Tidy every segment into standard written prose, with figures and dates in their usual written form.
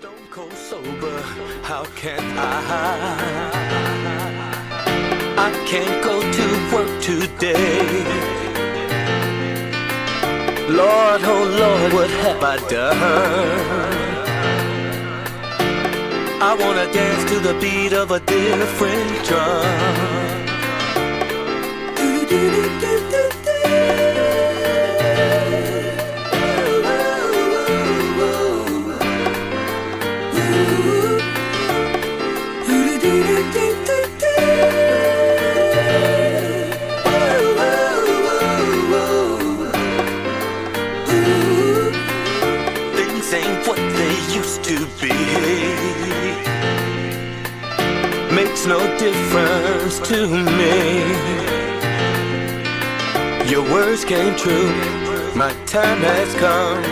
Stone cold sober, how can I can't go to work today. Lord, oh Lord, what have I done? I wanna dance to the beat of a different drum. Things ain't what they used to be. Makes no difference to me. Your words came true, my time has come.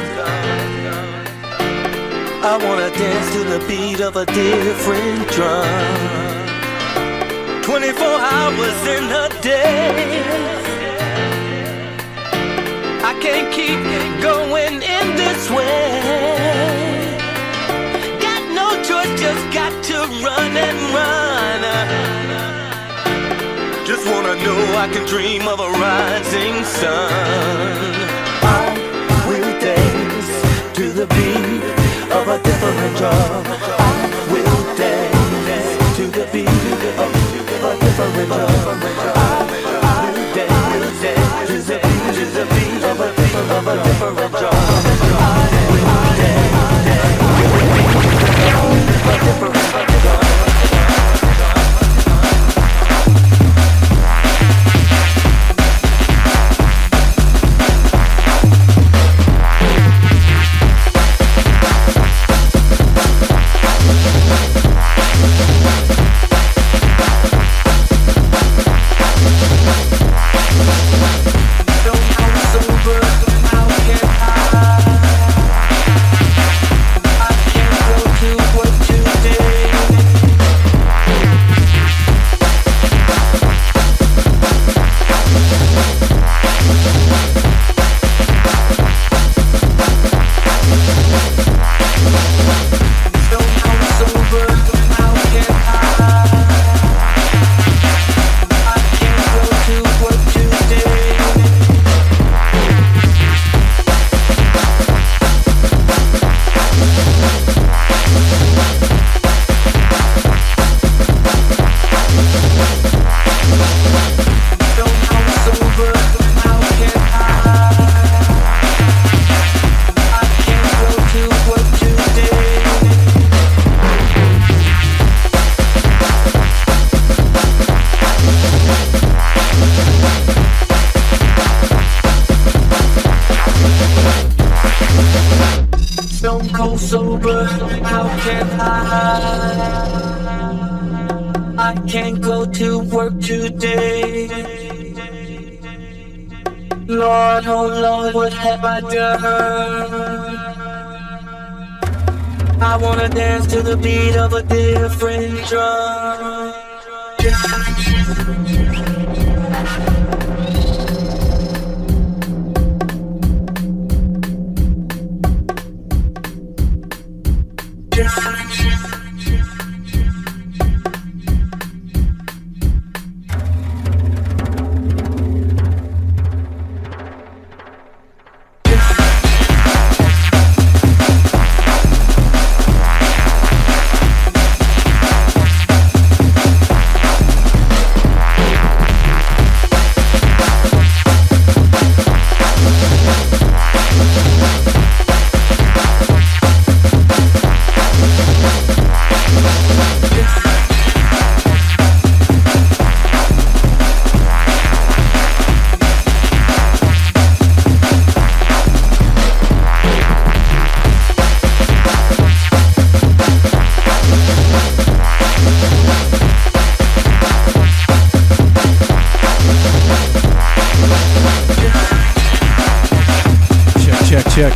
I wanna dance to the beat of a different drum. 24 hours in a day. I can't keep going in this way. Got no choice, just got to run and run. Just wanna know I can dream of a rising sun. I will dance to the beat of a different drum. I will dance to the beat of a different drum. I will dance to the beat of a different drum. I will dance to a different drum. Stone cold sober, how can I can't go to work today. Lord, oh Lord, what have I done? I wanna dance to the beat of a different drum. Check.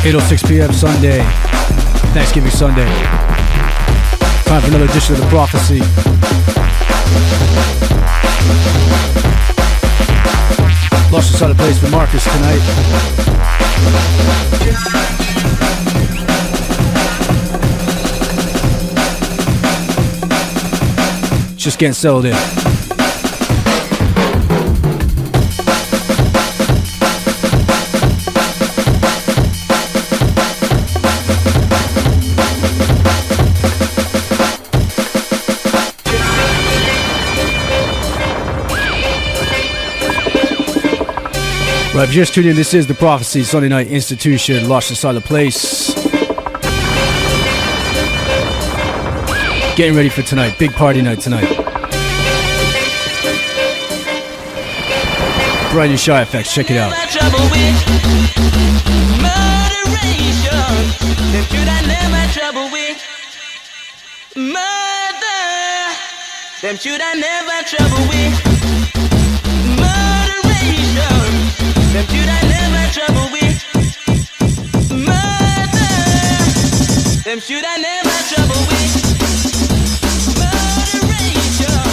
8:06 p.m. Sunday, Thanksgiving Sunday. Time for another edition of The Prophecy. Lush is out of place for Marcus tonight. just getting settled in. Right, if you're just tuning in, this is The Prophecy, Sunday Night Institution, Lush inside the place. Getting ready for tonight, big party night tonight. Brand new Shy Effects, check it out. Them should I never trouble with moderation. Them should I never trouble with murder. Them should I never trouble with moderation.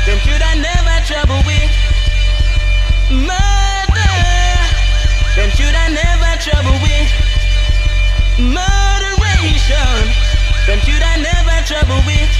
Them should I never trouble with murder. Them should I never trouble with moderation. Them should I never trouble with.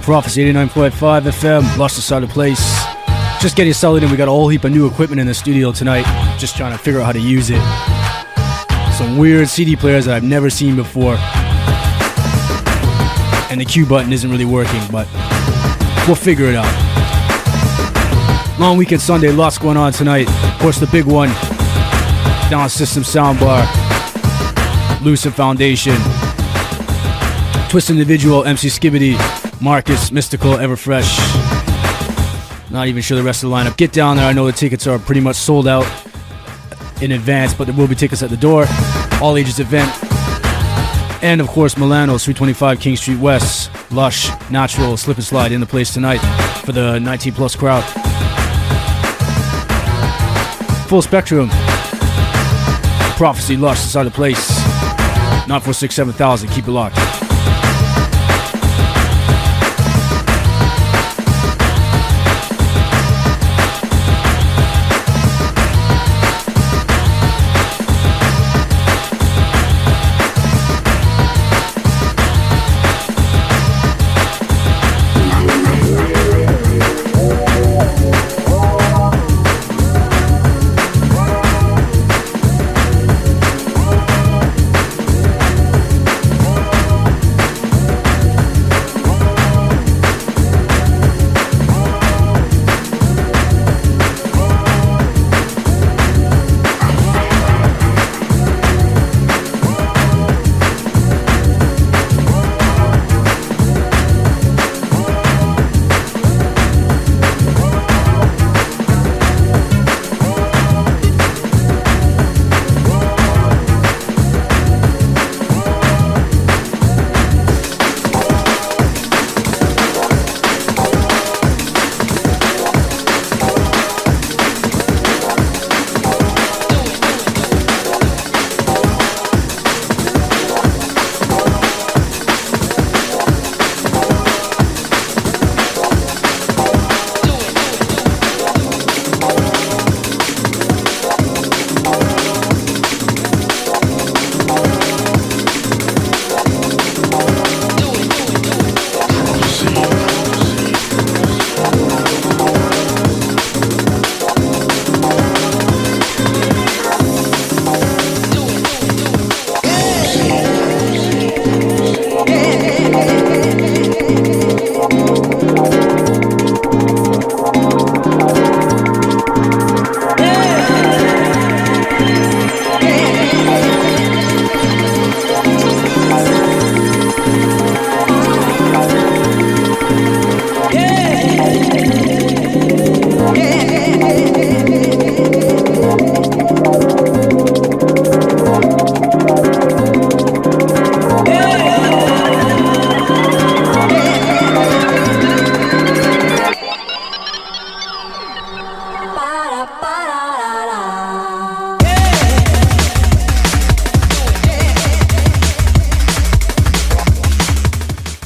Prophecy 89.5 FM, Lush inside the place. Just getting settled in. We got a whole heap of new equipment in the studio tonight. Just trying to figure out how to use it. Some weird CD players that I've never seen before. And the Q button isn't really working, but we'll figure it out. Long weekend Sunday, lots going on tonight. Of course, the big one, Down System Soundbar, Lucid Foundation, Twist Individual, MC Skibbity, Marcus, Mystical, Everfresh. Not even sure the rest of the lineup. Get down there. I know the tickets are pretty much sold out in advance, but there will be tickets at the door. All ages event. And of course, Milano's 325 King Street West, Lush, Natural, Slip and Slide in the place tonight for the 19 plus crowd. Full spectrum. Prophecy, Lush inside the place. 946-7000. Keep it locked.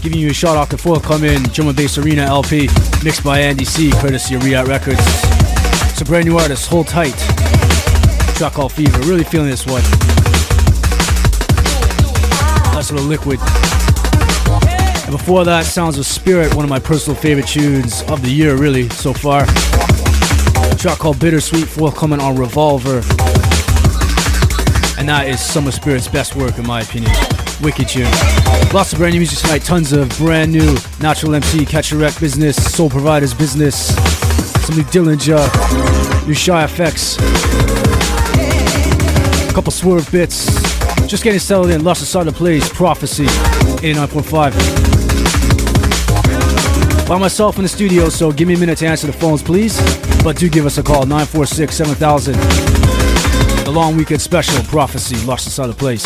Giving you a shout out to forthcoming Drum and Bass Arena LP, mixed by Andy C, courtesy of Riot Records. It's a brand new artist, hold tight. Track called Fever, really feeling this one. Nice little liquid. And before that, Sounds of Spirit, one of my personal favorite tunes of the year, really, so far. A track called Bittersweet, forthcoming on Revolver. And that is some of Spirit's best work, in my opinion. Wicked tune. Lots of brand new music tonight, tons of brand new Natural MC, Catch a Wreck business, Soul Providers business, some new Dillinger, new Shy Effects, a couple Swerve bits. Just getting settled in, Lush inside the place, Prophecy, 89.5. By myself in the studio, so give me a minute to answer the phones, please. But do give us a call, 946-7000. The long weekend special, Prophecy, Lush inside the place.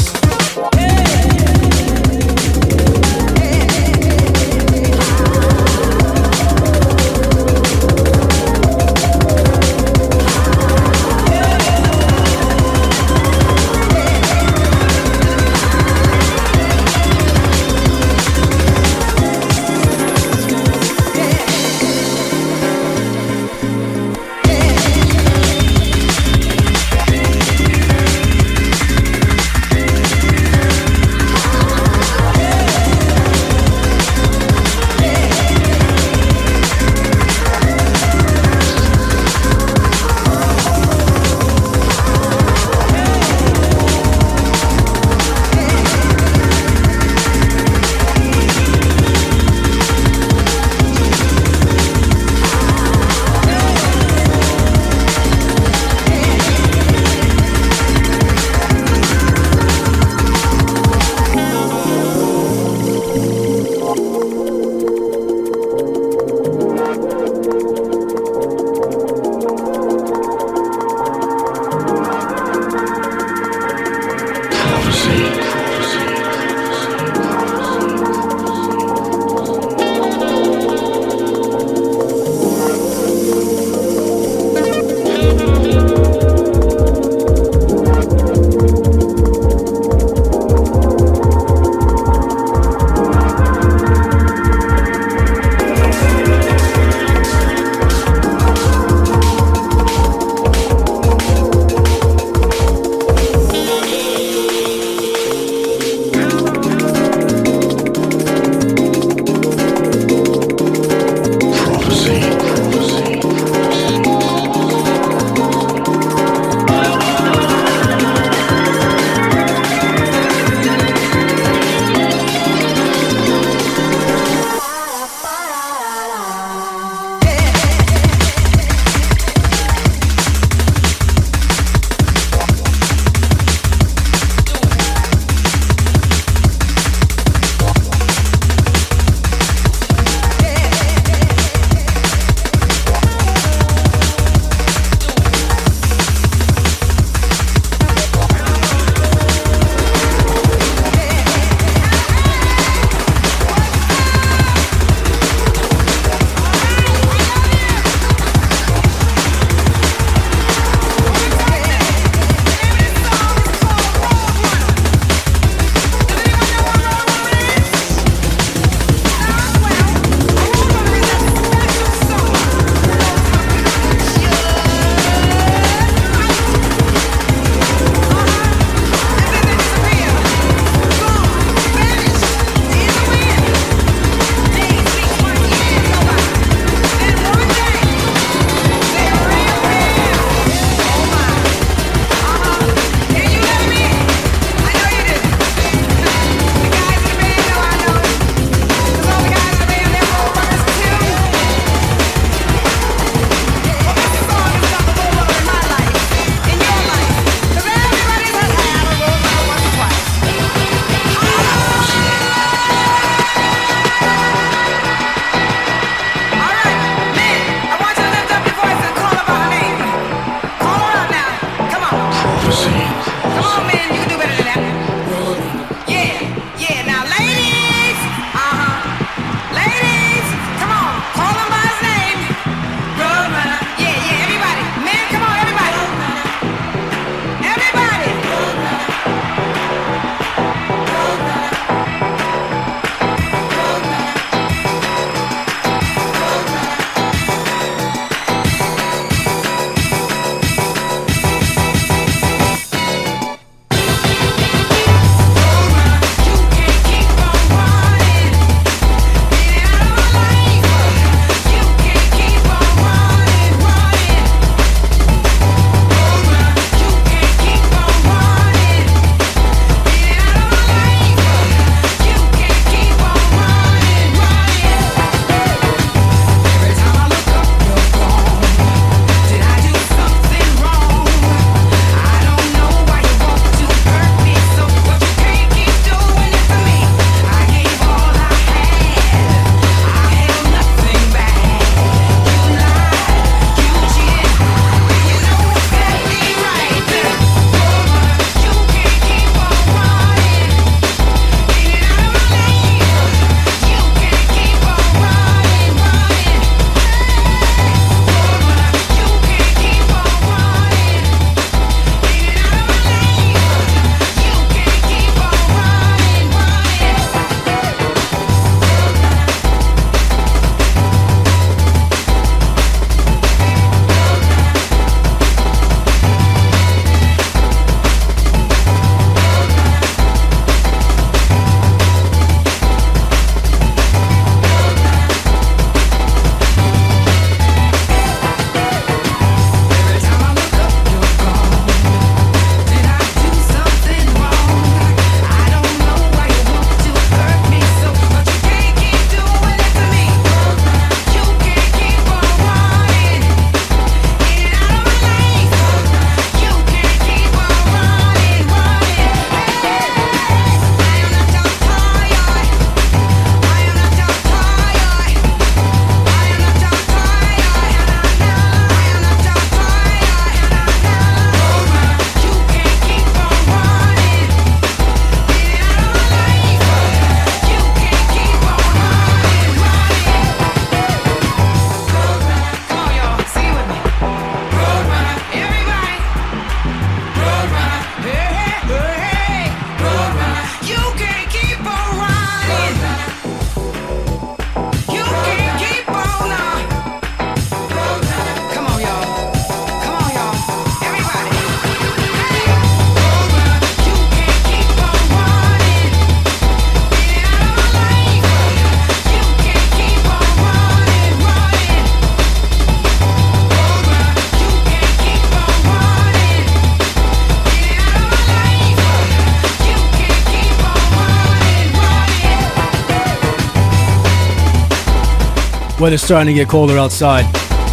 Weather's starting to get colder outside,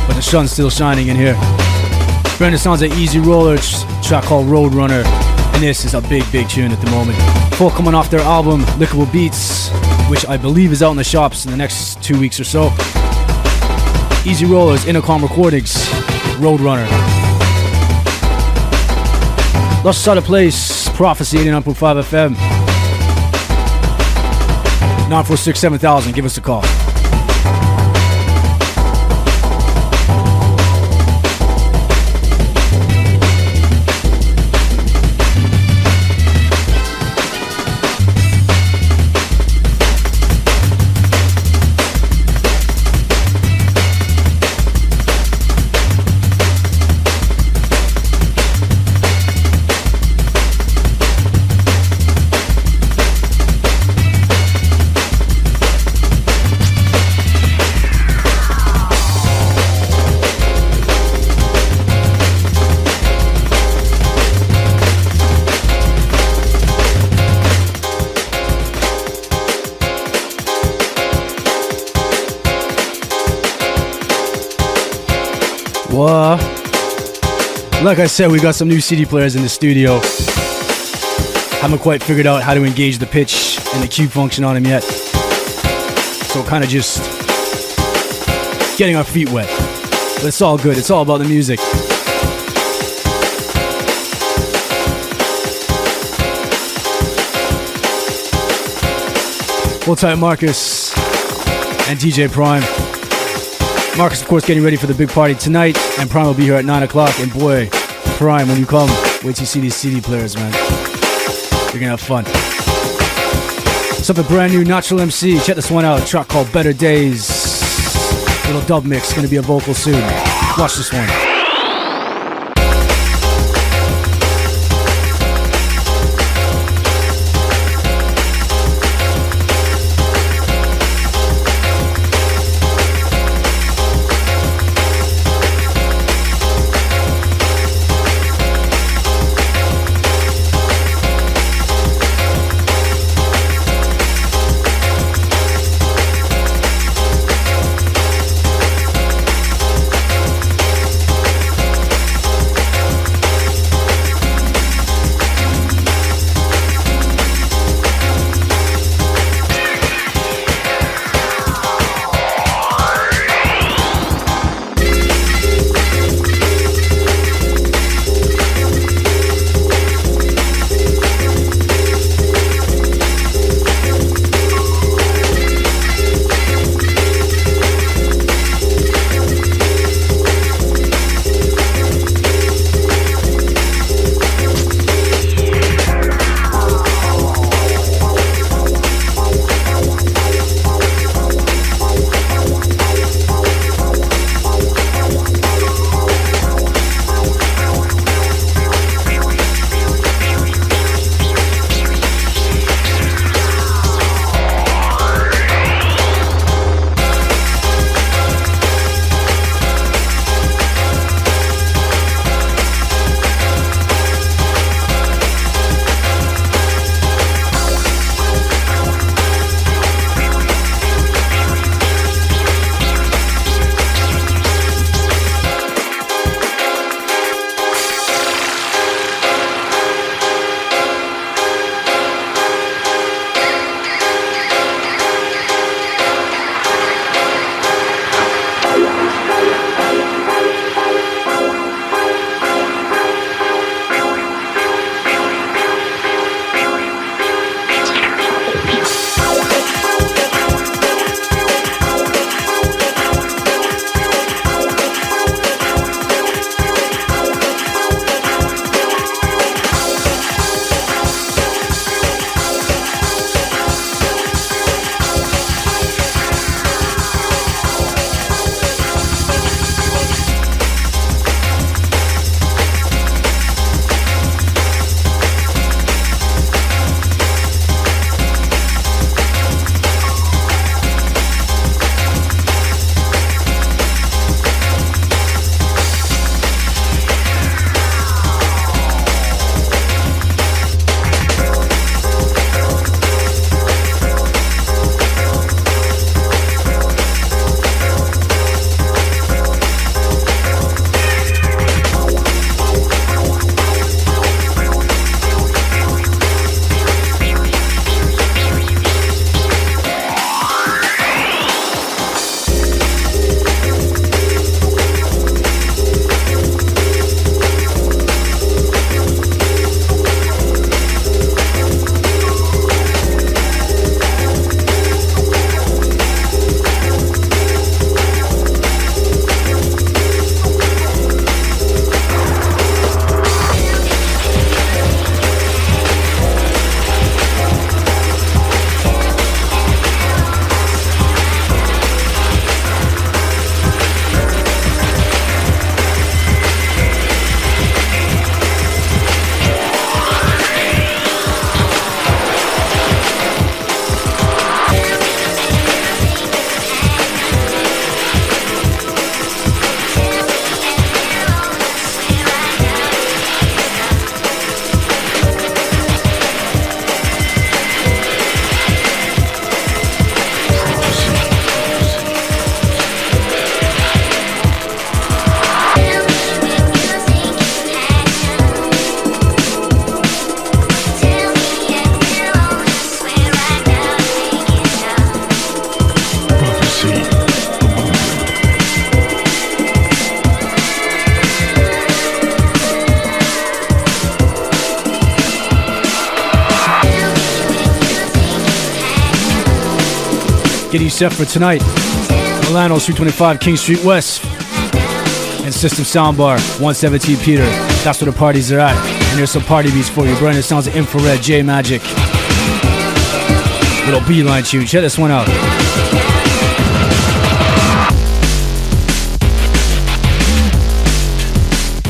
but the sun's still shining in here. Brand new sounds of Easy Roller, track called Roadrunner, and this is a big tune at the moment. Full coming off their album, Lickable Beats, which I believe is out in the shops in the next 2 weeks or so. Easy Rollers, Intercom Recordings, Roadrunner. Lush Out of Place, Prophecy 89.5 FM. 946-7000, give us a call. Like I said, we got some new CD players in the studio. Haven't quite figured out how to engage the pitch and the cue function on them yet. So kind of just getting our feet wet. But it's all good. It's all about the music. Hold tight, Marcus and DJ Prime. Marcus, of course, getting ready for the big party tonight, and Prime will be here at 9 o'clock. And boy, Prime, when you come, wait till you see these CD players, man. You're gonna have fun. Something brand new, Natural MC. Check this one out, a track called Better Days. Little dub mix, gonna be a vocal soon. Watch this one. Getting you set for tonight. Milano's 325 King Street West. And System Soundbar, 117 Peter. That's where the parties are at. And there's some party beats for you. Brand new sounds of Infrared, J Magic. Little beeline tune. Check this one out.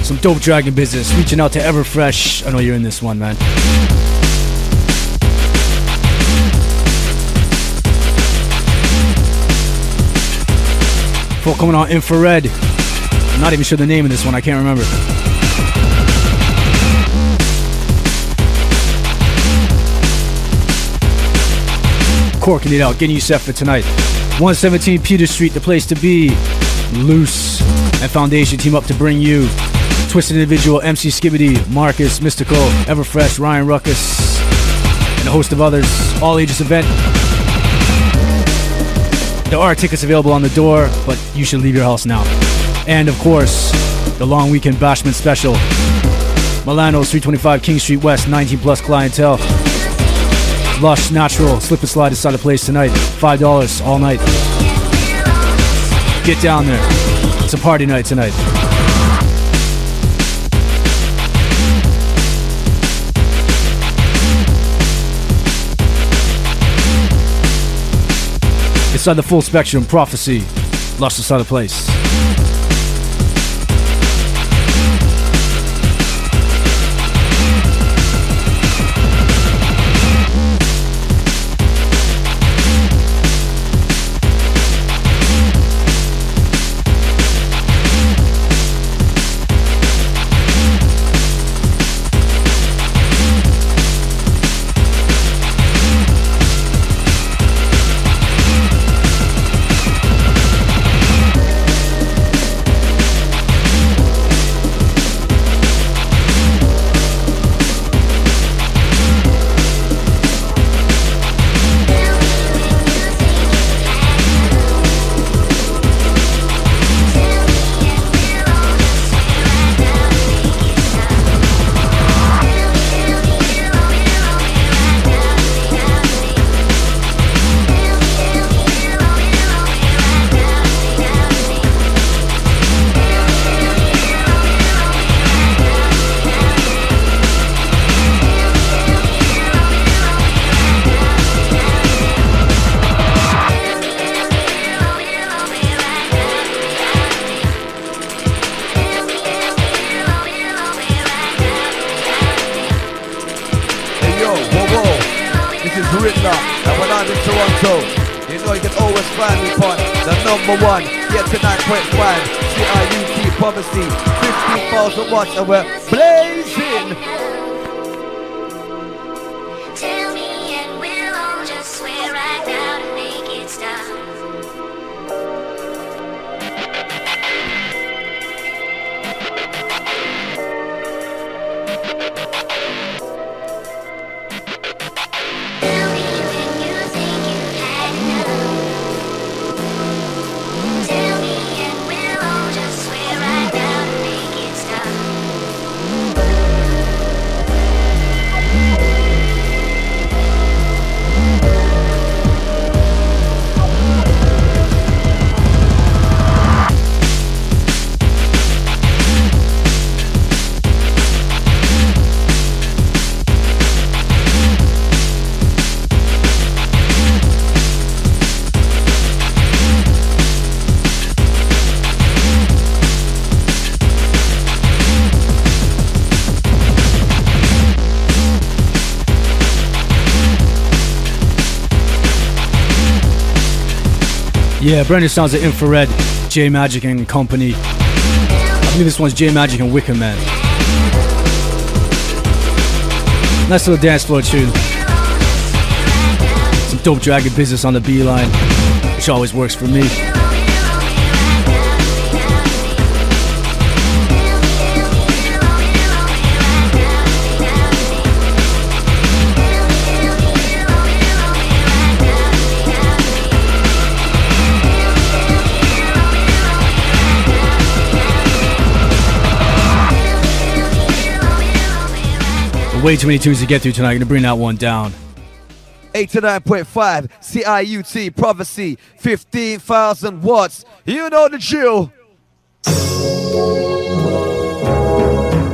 Some dope dragon business. Reaching out to Everfresh. I know you're in this one, man. Before coming on Infrared. I'm not even sure the name of this one. I can't remember. Corking it out, getting you set for tonight. 117 Peter Street, the place to be. Lush and Foundation team up to bring you Twisted Individual, MC Skibbity, Marcus, Mystical, Everfresh, Ryan Ruckus, and a host of others. All ages event. There are tickets available on the door, but you should leave your house now. And of course, the long weekend bashment special. Milano's 325 King Street West, 19 plus clientele. Lush, Natural, slip and slide inside the place tonight. $5 all night. Get down there. It's a party night tonight. Inside the full spectrum, Prophecy. Lush inside the place. Watch and we're blazing. Tell me and we'll all just swear right now to make it stop. Tell me when you think you've had enough. Tell me and we'll all just swear right now to make it stop. Yeah, brand new sounds of Infrared, J Magic and Company. I believe this one's J Magic and Wicker Man. Nice little dance floor tune. Some dope dragon business on the beeline, which always works for me. Way too many tunes to get through tonight. I'm gonna bring that one down. 89.5 CIUT Prophecy, 15,000 watts. You know the drill.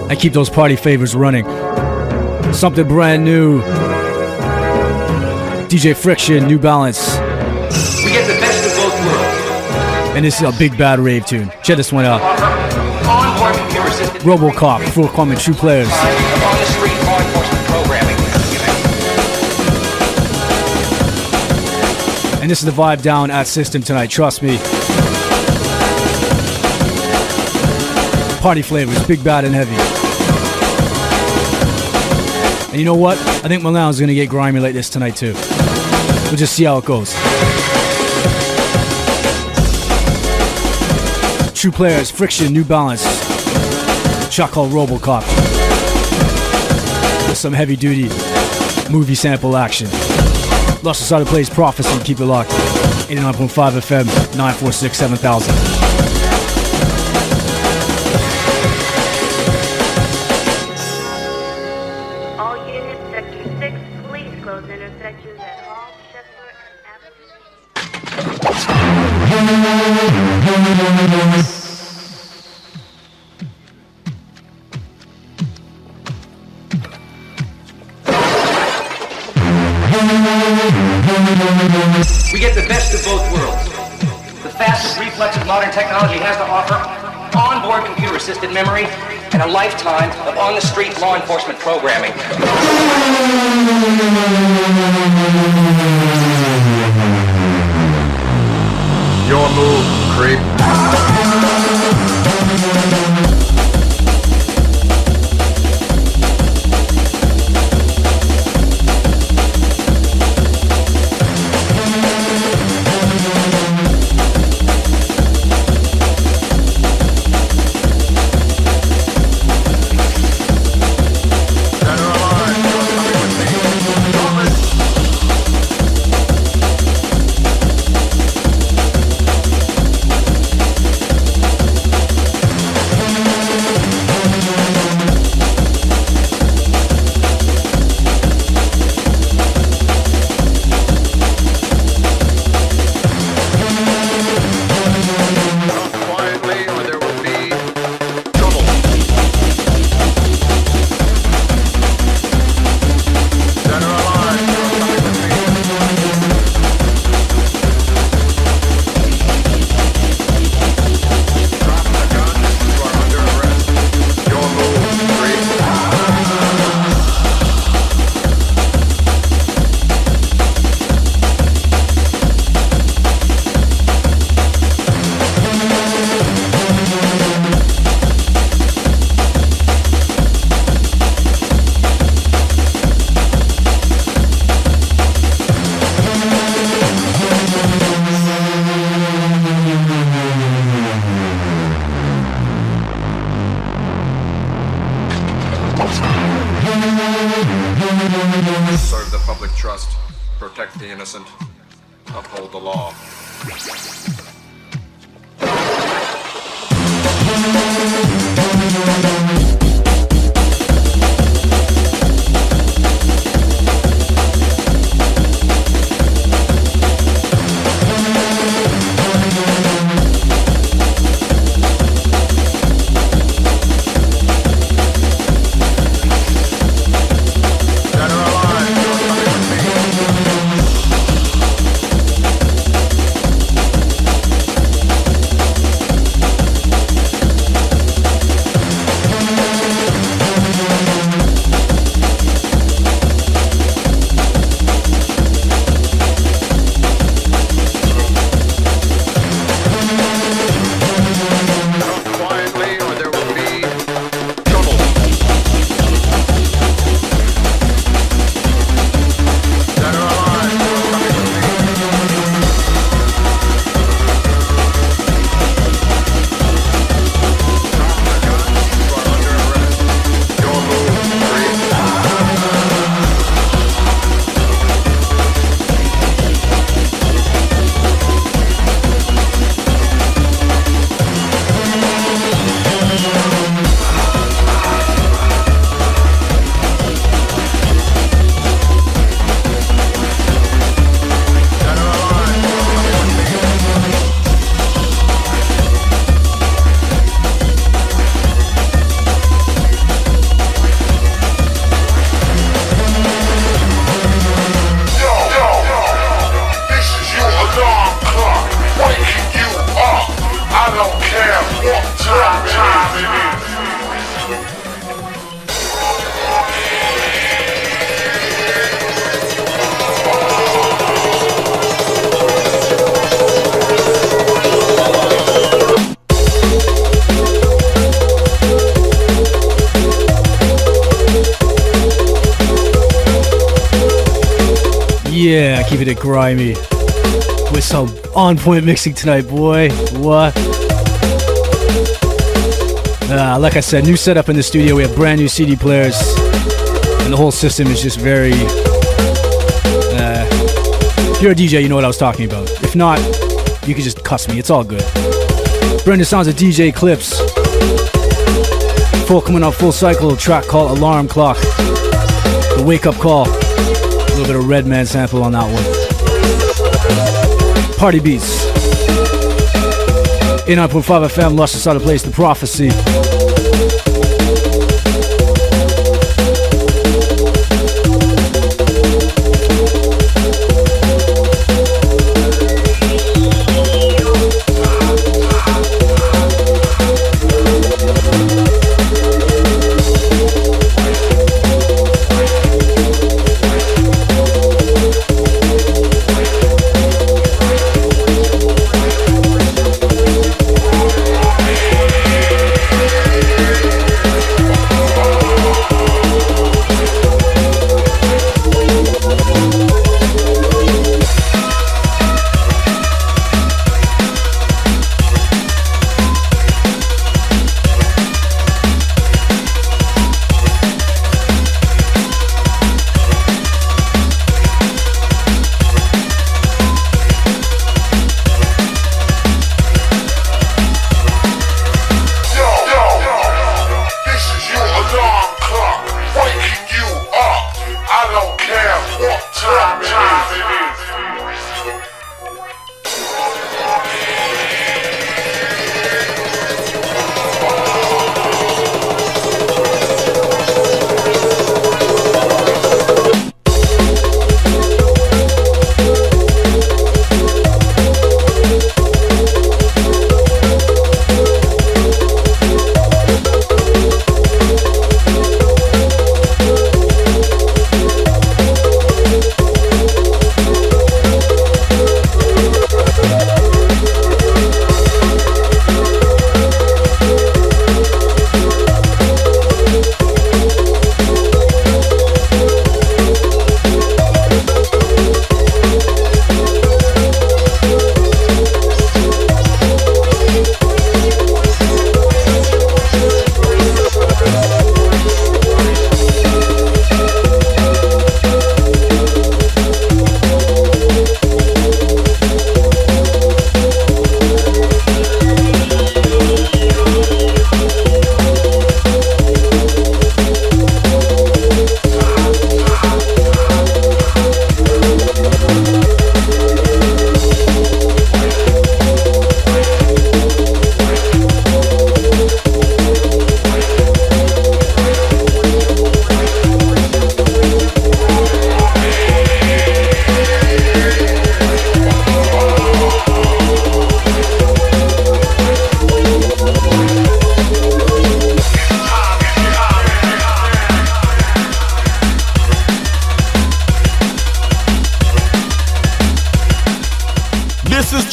I keep those party favors running. Something brand new. DJ Friction, New Balance. We get the best of both worlds. And this is a big bad rave tune. Check this one out. On-board computer-assisted Robocop, forthcoming True Players. on-the-street law enforcement programming. And this is the vibe down at System tonight, trust me. Party flavors, big bad and heavy. And you know what? I think Milan's gonna get grimy like this tonight too. We'll just see how it goes. True Players, Friction, New Balance. Shot called Robocop. With some heavy duty movie sample action. Lush Society plays Prophecy, keep it locked. 89.5 FM, 946 7000. All units, Sector 6, please close intersections at Hall, Scheffler, and Avenue. We get the best of both worlds. The fastest reflexes modern technology has to offer, onboard computer-assisted memory, and a lifetime of on-the-street law enforcement programming. Your move, creep. Serve the public trust, protect the innocent, uphold the law. Yeah, keeping it grimy with some on-point mixing tonight, boy. What? Like I said, new setup in the studio. We have brand new CD players, and the whole system is just very. If you're a DJ, you know what I was talking about. If not, you can just cuss me. It's all good. Brand new sounds of DJ Clips. Coming up full cycle track called Alarm Clock. The Wake Up Call. A little bit of Redman sample on that one. Party Beats. 89.5 FM, Lush inside the place, The Prophecy.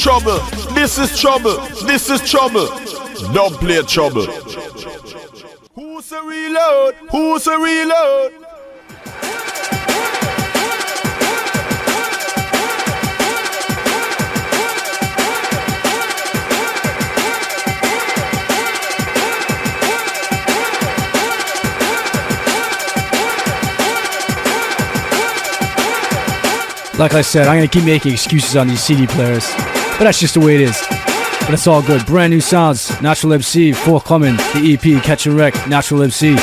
trouble. This is trouble. This is trouble. Don't play trouble. Who's a reload? Who's a reload? Like I said, I'm going to keep making excuses on these CD players, but that's just the way it is. But it's all good. Brand new sounds, Natural MC, forthcoming, the EP, Catch and Wreck, Natural MC,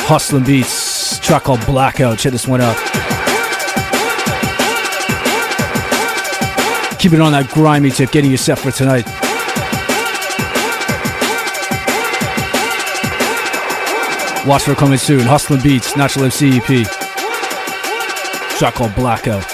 Hustlin' Beats, track called Blackout. Check this one out. Keep it on that grimy tip, getting you set for tonight. Watch for coming soon. Hustlin' Beats, Natural MC EP. Track called Blackout.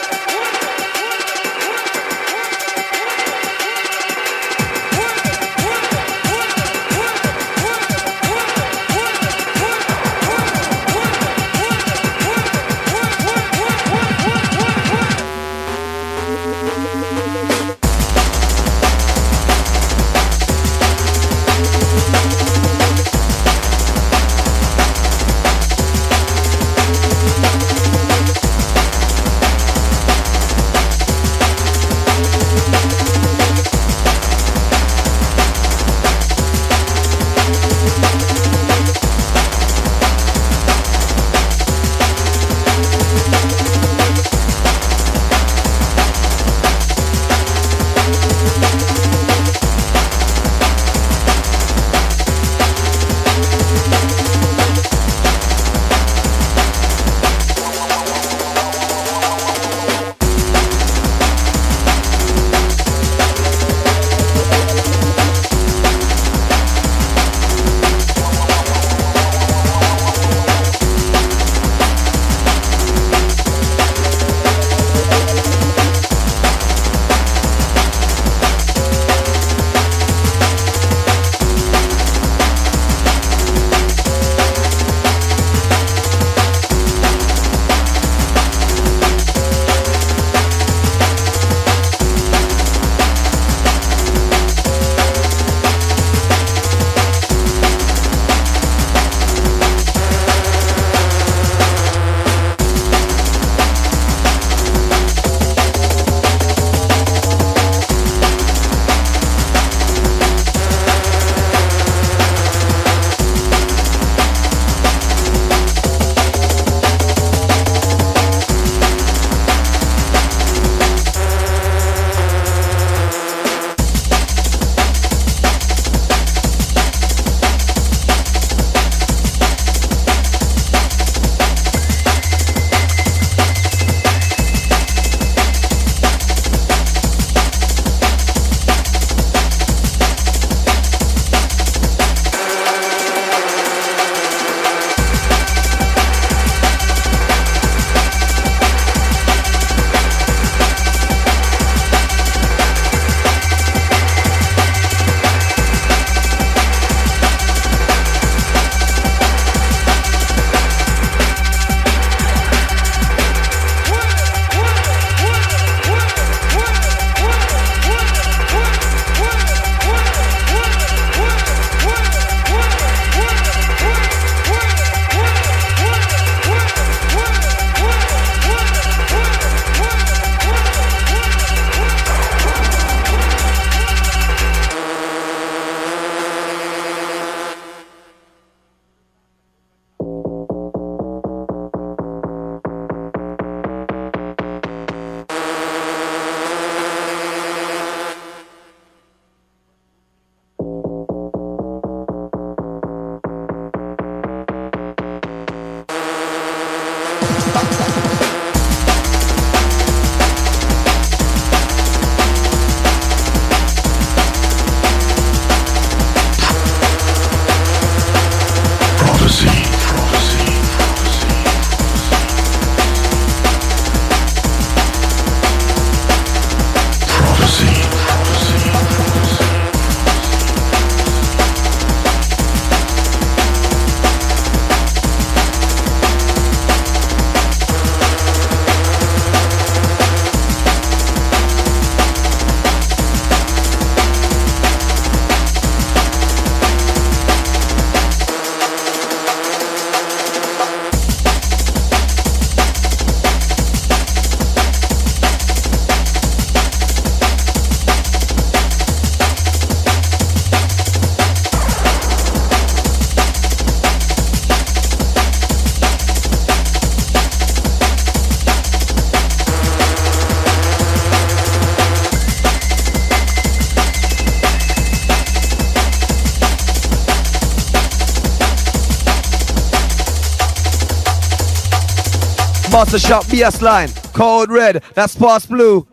Master Shop BS line. Code red, that's Sparks Blue.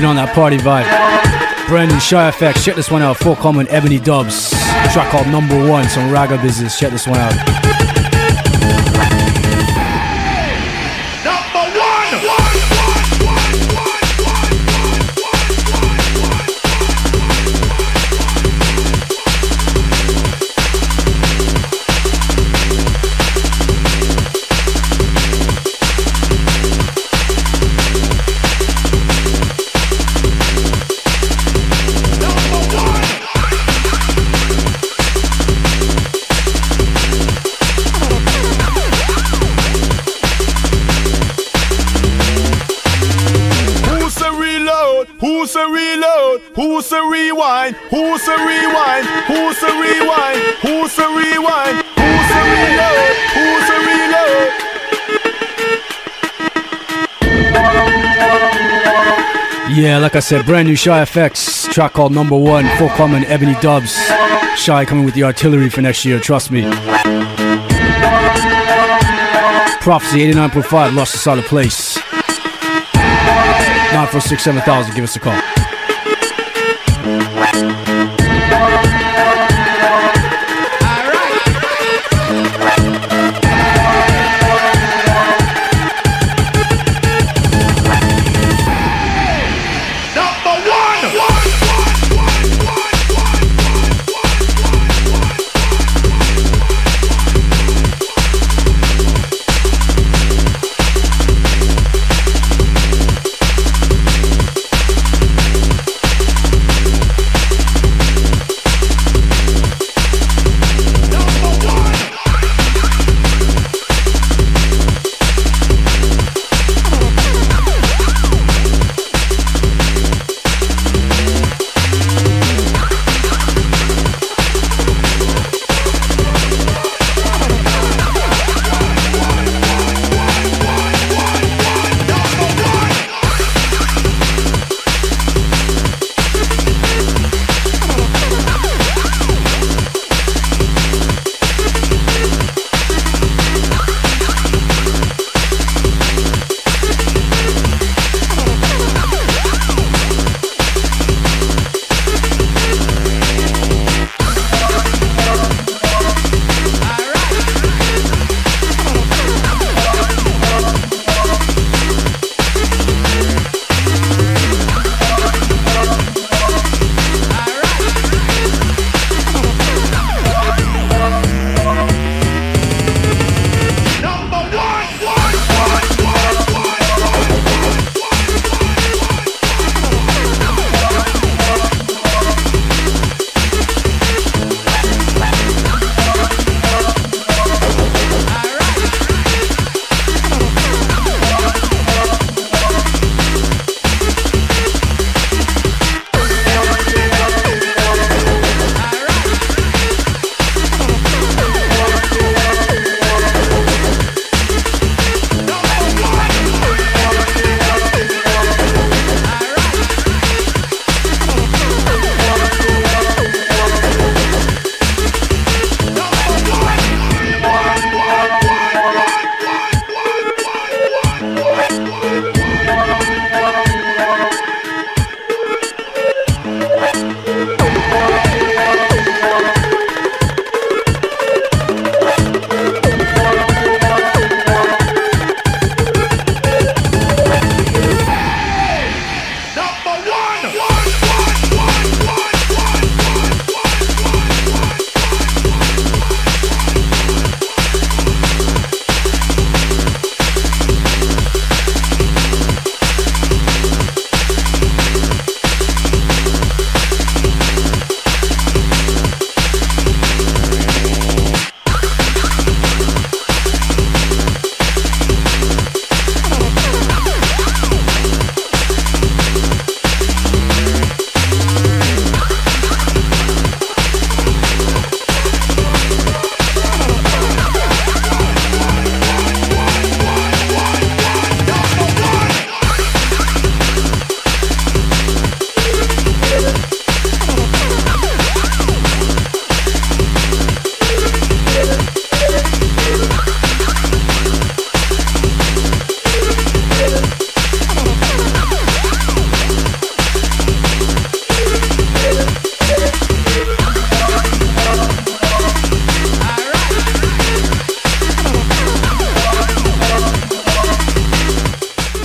On that party vibe. Brand new Shy Effects. Check this one out. Full Common Ebony Dubs. A track called Number One. Some ragga business. Check this one out. Who's a reload? Who's a rewind? Who's a rewind? Who's a rewind? Who's a rewind? Who's a reload? Who's a reload? Yeah, like I said, brand new Shy Effects. Track called Number One. Full Common Ebony Dubs. Shy coming with the artillery for next year. Trust me. Prophecy 89.5. Lost a solid place. 946-7000, give us a call.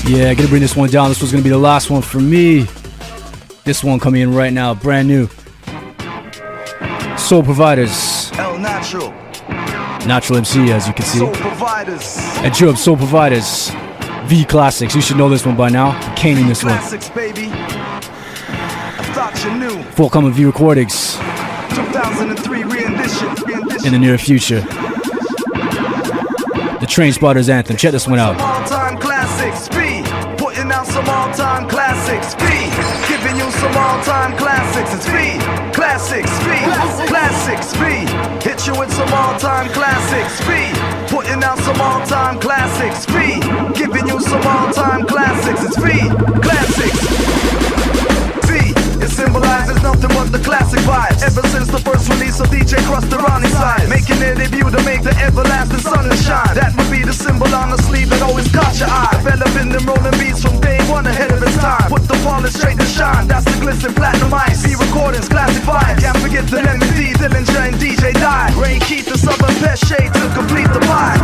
Yeah, gonna bring this one down. This was gonna be the last one for me. This one coming in right now, brand new. Soul Providers. El Natural. Natural MC, as you can see. Soul Providers. And Job, Soul Providers. V Classics. You should know this one by now. I'm caning this one. Classics, baby. I thought you knew. Forthcoming V Recordings 2003 rendition. in the near future. The Train Spotters Anthem. Check this one out. All-time classics. B. Putting out some all-time classics. B. Giving you some all-time classics. It's B. Classics. B. Classics. B. Hit you with some all-time classics. B. Putting out some all-time classics. B. Giving you some all-time classics. It's B. Classics. B. It symbolizes nothing but the classic vibes. Ever since the first release of DJ Crust the Ronnie size, making their debut to make the everlasting sun to shine. That would be the symbol on the sleeve that always caught your eye. Developing them rolling beats from day one ahead of its time. Put the polish straight to shine. That's the glisten platinum ice. B recordings, classic vibes. Can't forget the Lemon D, Dillinger and DJ Die. Ray Keith, the Southern Pest Shade to complete the pie.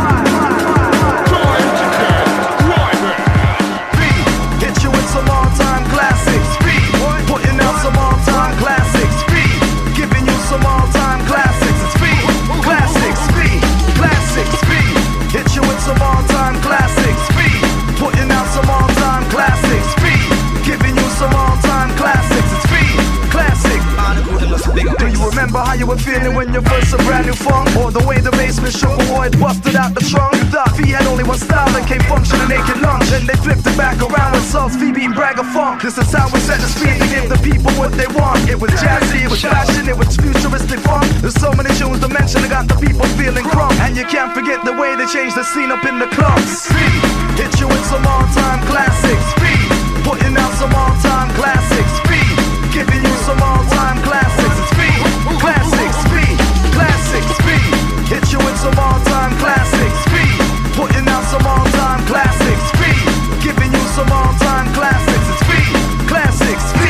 B. Hit you with some all-time classics. B. Putting out some all-time classics. B. Giving you some all-time classics. It's B. Classics. B. Classics. B. Hit you with some all-time classics. B. Putting out some all-time classics. B. Giving you some all-time classics. It's B. Classic. Do you remember how you were feeling when you first a brand new funk? Or the way the basement shook or it busted out the trunk? You thought V had only one style that came functioning naked lunch. Then they flipped it back around with sauce, V beat bragger funk. This is how we set the speed to give the people what they want. It was jazzy, it was fashion, it was futuristic funk. There's so many tunes to mention that got the people feeling crunk. And you can't forget the way they changed the scene up in the clubs. Hit you with some all-time classics. B. Putting out some all-time classics. B. Giving you some all-time classics. It's B. Classics. B. Classics. B. Hit you with some all-time classics. B. Putting out some all-time classics. B. Giving you some all-time classics. It's B. Classics. B.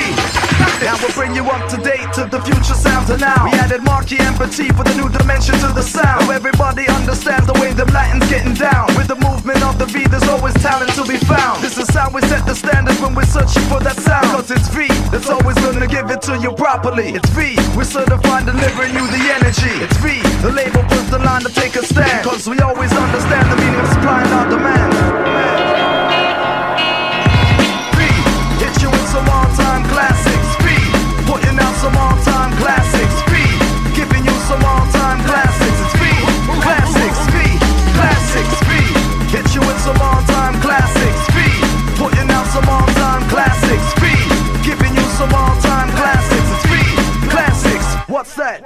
Now we'll bring you up to date to the future sounds of now. We added Marky and Petit for the new dimension to the sound. Now everybody understands the way the Latin's getting down. With the movement of the V, there's always talent to be found. This is how we set the standard when we're searching for that sound. Cause it's V, that's always gonna give it to you properly. It's V, we're certified delivering you the energy. It's V, the label puts the line to take a stand. Cause we always understand the meaning of supply and our demand. V, hit you with some all-time classics. V, putting out some all-time classics. B. Giving you some all-time classics. It's B. Classics. B. Classics. B. Hit you with some all-time classics. B. Putting out some all-time classics. B. Giving you some all-time classics. It's B. Classics. What's that?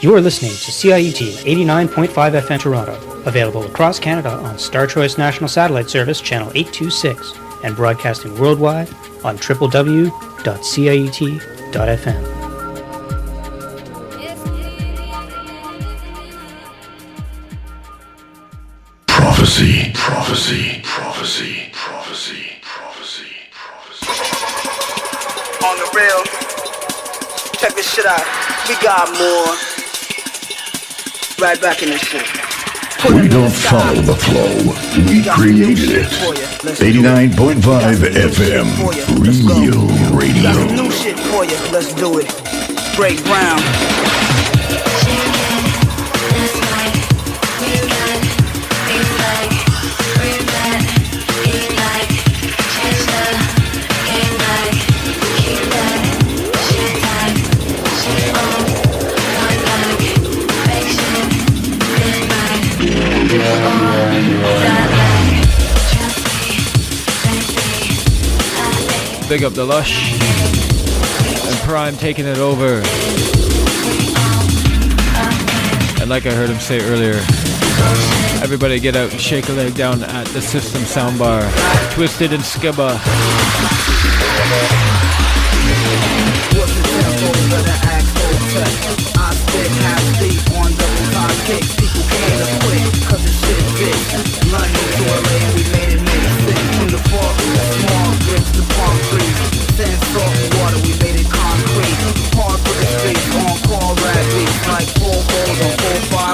You are listening to CIUT 89.5 FM Toronto, available across Canada on Star Choice National Satellite Service Channel 826, and broadcasting worldwide on www.ciet.fm. Prophecy, prophecy, prophecy, prophecy, prophecy, prophecy. On the real, check this shit out. We got more. Right back in this shit. We don't follow the flow, we created it. 89.5 FM, Real Radio. Got some new shit for you, let's do it. Break ground. Big up the Lush and Prime taking it over. And like I heard him say earlier, everybody get out and shake a leg down at the System Soundbar. Twisted and Skibba.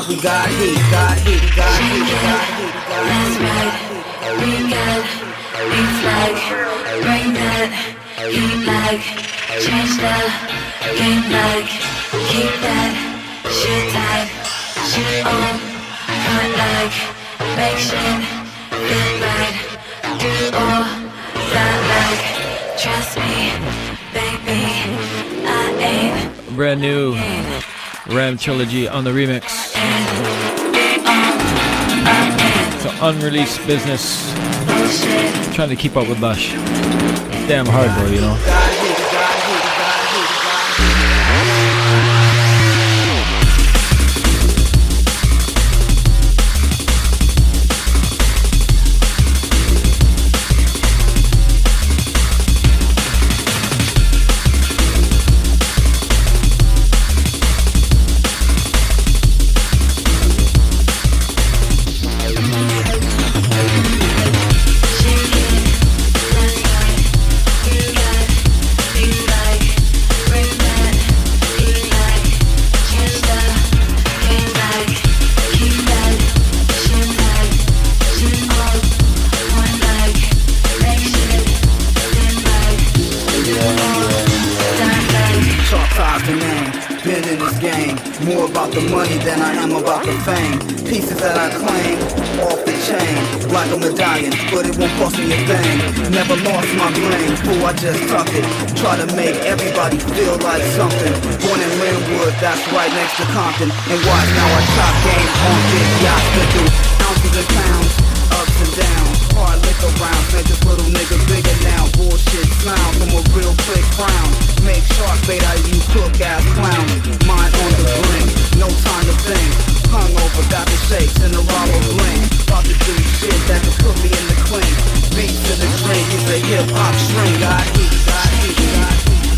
We got heat, got heat, got heat, got heat, got heat. That's right, we got beats like, bring that heat like, change the game like, keep that shit tight, shit on, front like, make shit fit right, do all that like, trust me, baby, I ain't Brand new Ram Trilogy on the remix. It's an unreleased business. Trying to keep up with Lush. It's damn hard though, you know. More about the money than I am about the fame. Pieces that I claim off the chain, like a medallion, but it won't cost me a thing. Never lost my brain, fool, I just tucked it. Try to make everybody feel like something. Born in Linwood, that's right next to Compton. And watch now I chop game on big yachts to do ounces and pounds, ups and downs. Hard liquor rounds, make this little nigga bigger now. Bullshit sound from a real quick frown. Make shark bait out of you cook ass clown. Mind on the brink, no time to think. Hungover, got the shakes and the robber blink. About to do shit that could put me in the clink. Beats in the drink, it's a hip hop string. Got heat, got heat, got heat.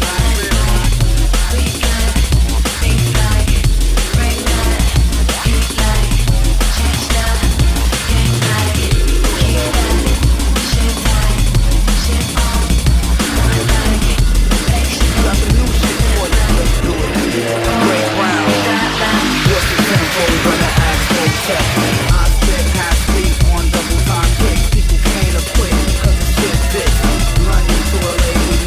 People can't quit, cause the shit fits. Run into a lady.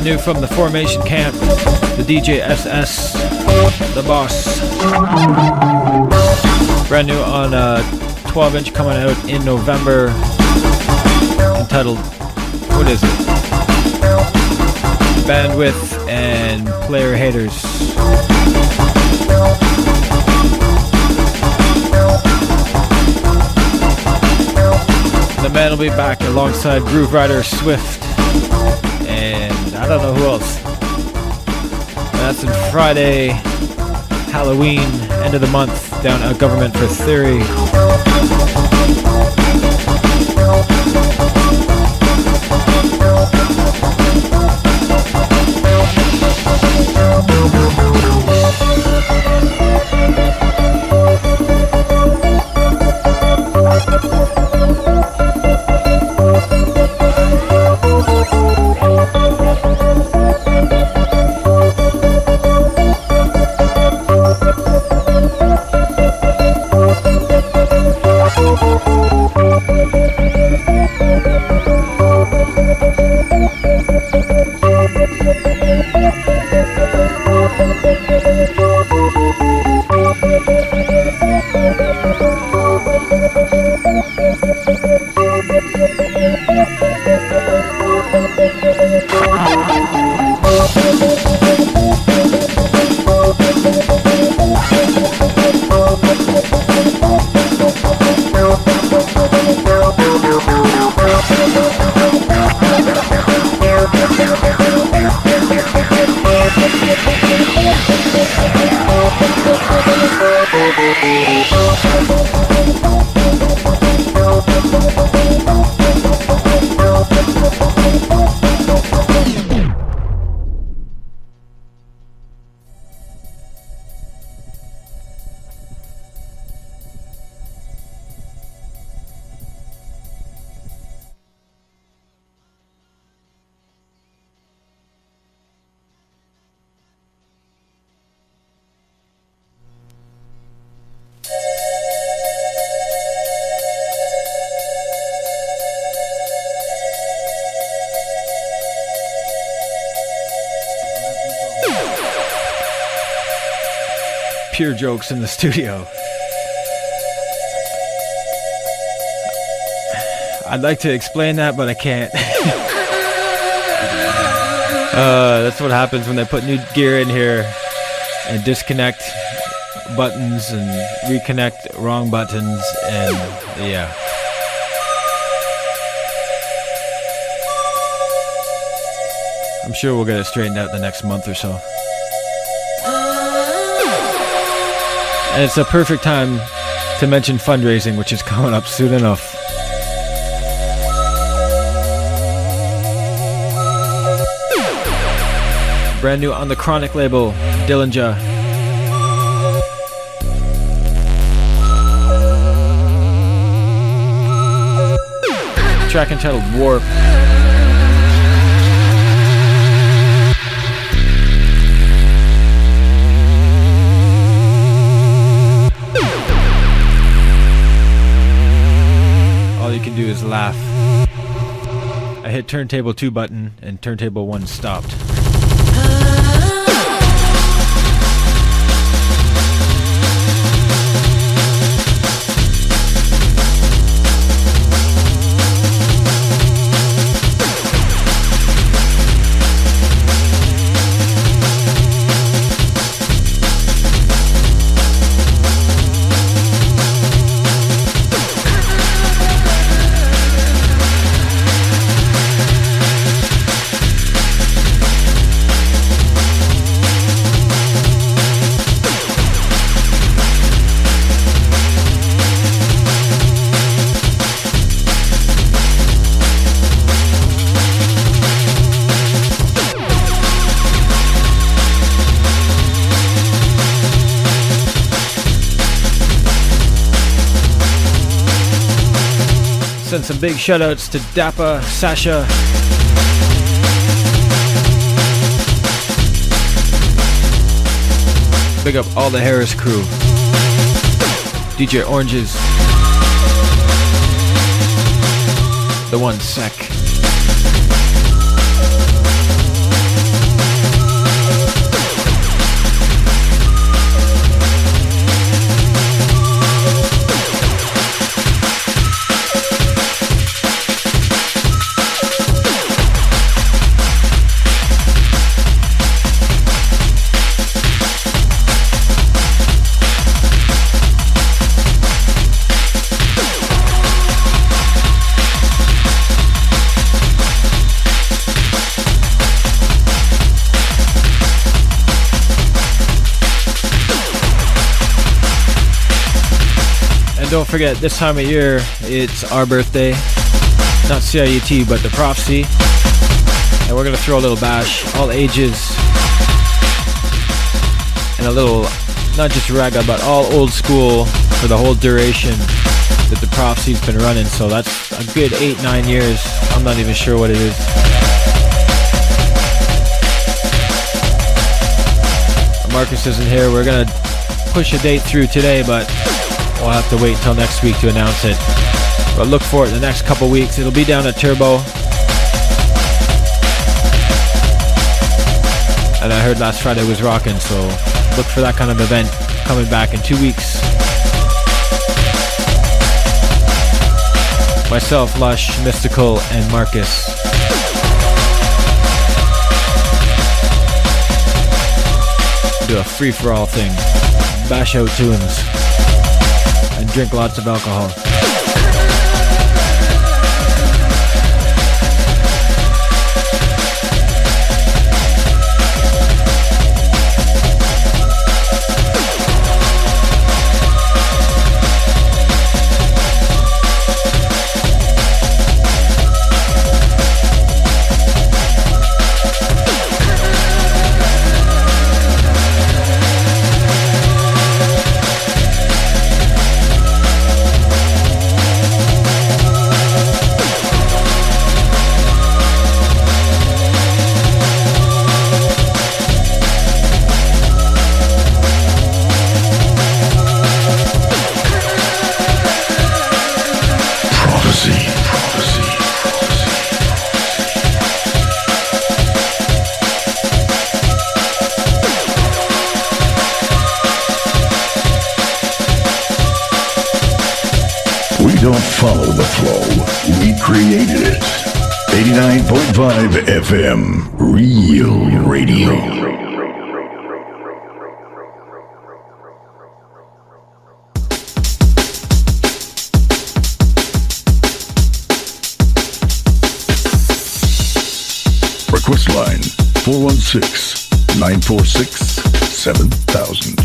new from the Formation Camp, the DJ SS, the boss. Brand new on a 12-inch coming out in November, entitled, what is it? Bandwidth and Player Haters. The man will be back alongside Groove Rider Swift and I don't know who else. That's on Friday, Halloween, end of the month, down at Government for Theory. Pure jokes in the studio. I'd like to explain that, but I can't. That's what happens when they put new gear in here and disconnect buttons and reconnect wrong buttons, and yeah. I'm sure we'll get it straightened out the next month or so. And it's a perfect time to mention fundraising, which is coming up soon enough. Brand new on the Chronic label, Dillinger. Track entitled Warp. All you can do is laugh. I hit turntable 2 button and turntable 1 stopped. Send some big shout outs to Dappa, Sasha, big up all the Harris crew, DJ Oranges, the one sec. don't forget, this time of year, it's our birthday. Not CIUT, but the Prophecy. And we're going to throw a little bash, all ages. And a little, not just ragga, but all old school for the whole duration that the Prophecy's been running. So that's a good 8-9 years. I'm not even sure what it is. Marcus isn't here. We're going to push a date through today, but we'll have to wait until next week to announce it. But look for it in the next couple weeks. It'll be down at Turbo. And I heard last Friday was rocking, so look for that kind of event coming back in 2 weeks. Myself, Lush, Mystical, and Marcus. Do a free-for-all thing. Bash out tunes. And drink lots of alcohol. Don't follow the flow. We created it. 89.5 FM. Real Radio. Request line 416-946-7000.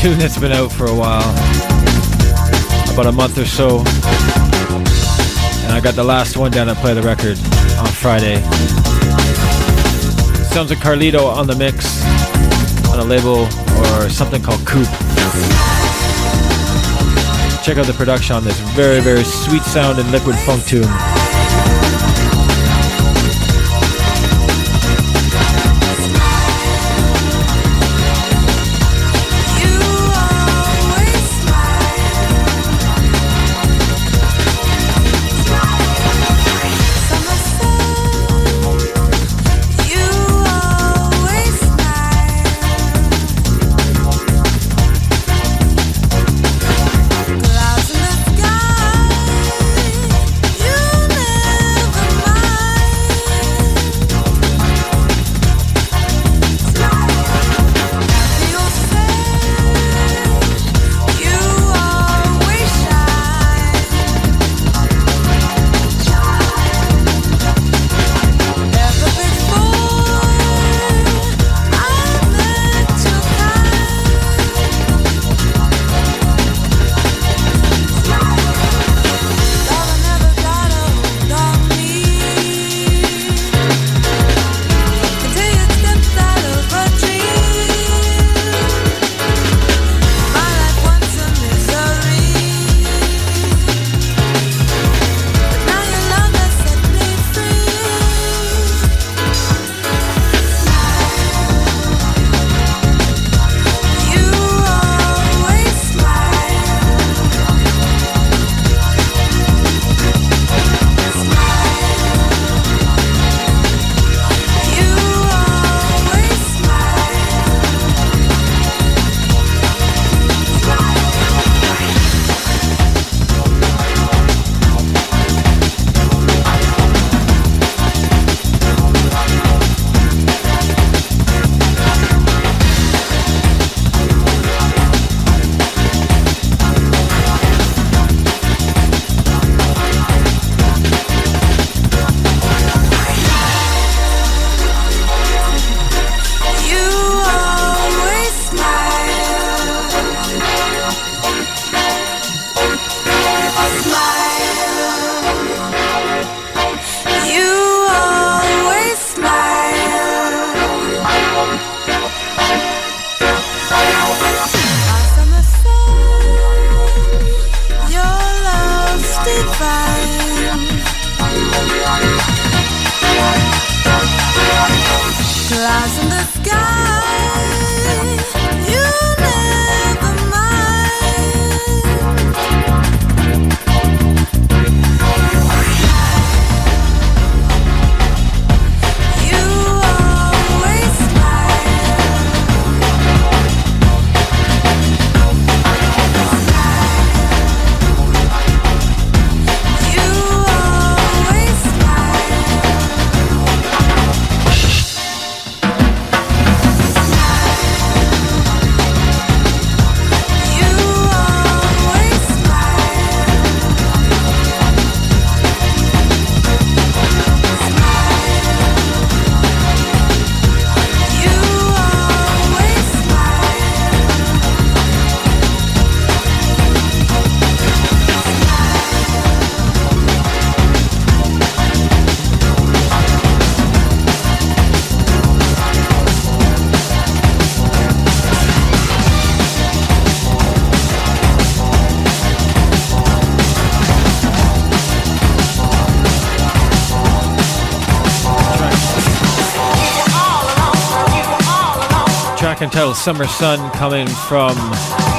Tune that's been out for a while, about a month or so, and I got the last one down at Play the Record on Friday. Sounds like Carlito on the mix on a label or something called Coupe. Check out the production on this very, very sweet sound and liquid funk tune. You track entitled Summer Sun, coming from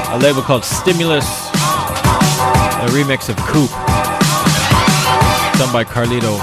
a label called Stimulus, a remix of Coop, done by Carlito.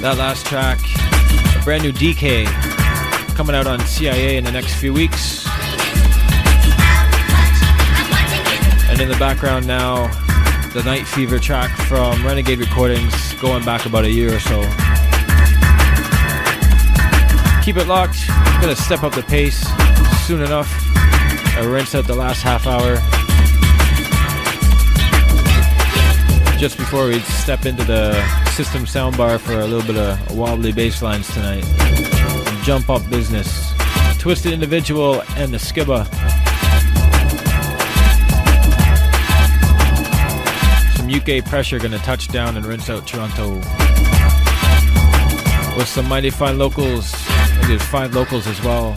That last track, a brand new DK, coming out on CIA in the next few weeks. And in the background now, the Night Fever track from Renegade Recordings, going back about a year or so. Keep it locked. Gonna step up the pace soon enough. I rinse out the last half hour. Just before we step into the system soundbar for a little bit of wobbly bass lines tonight. Jump up business. Twisted Individual and the Skibba. Some UK Pressure gonna touch down and rinse out Toronto. With some mighty fine locals. And there's fine locals as well.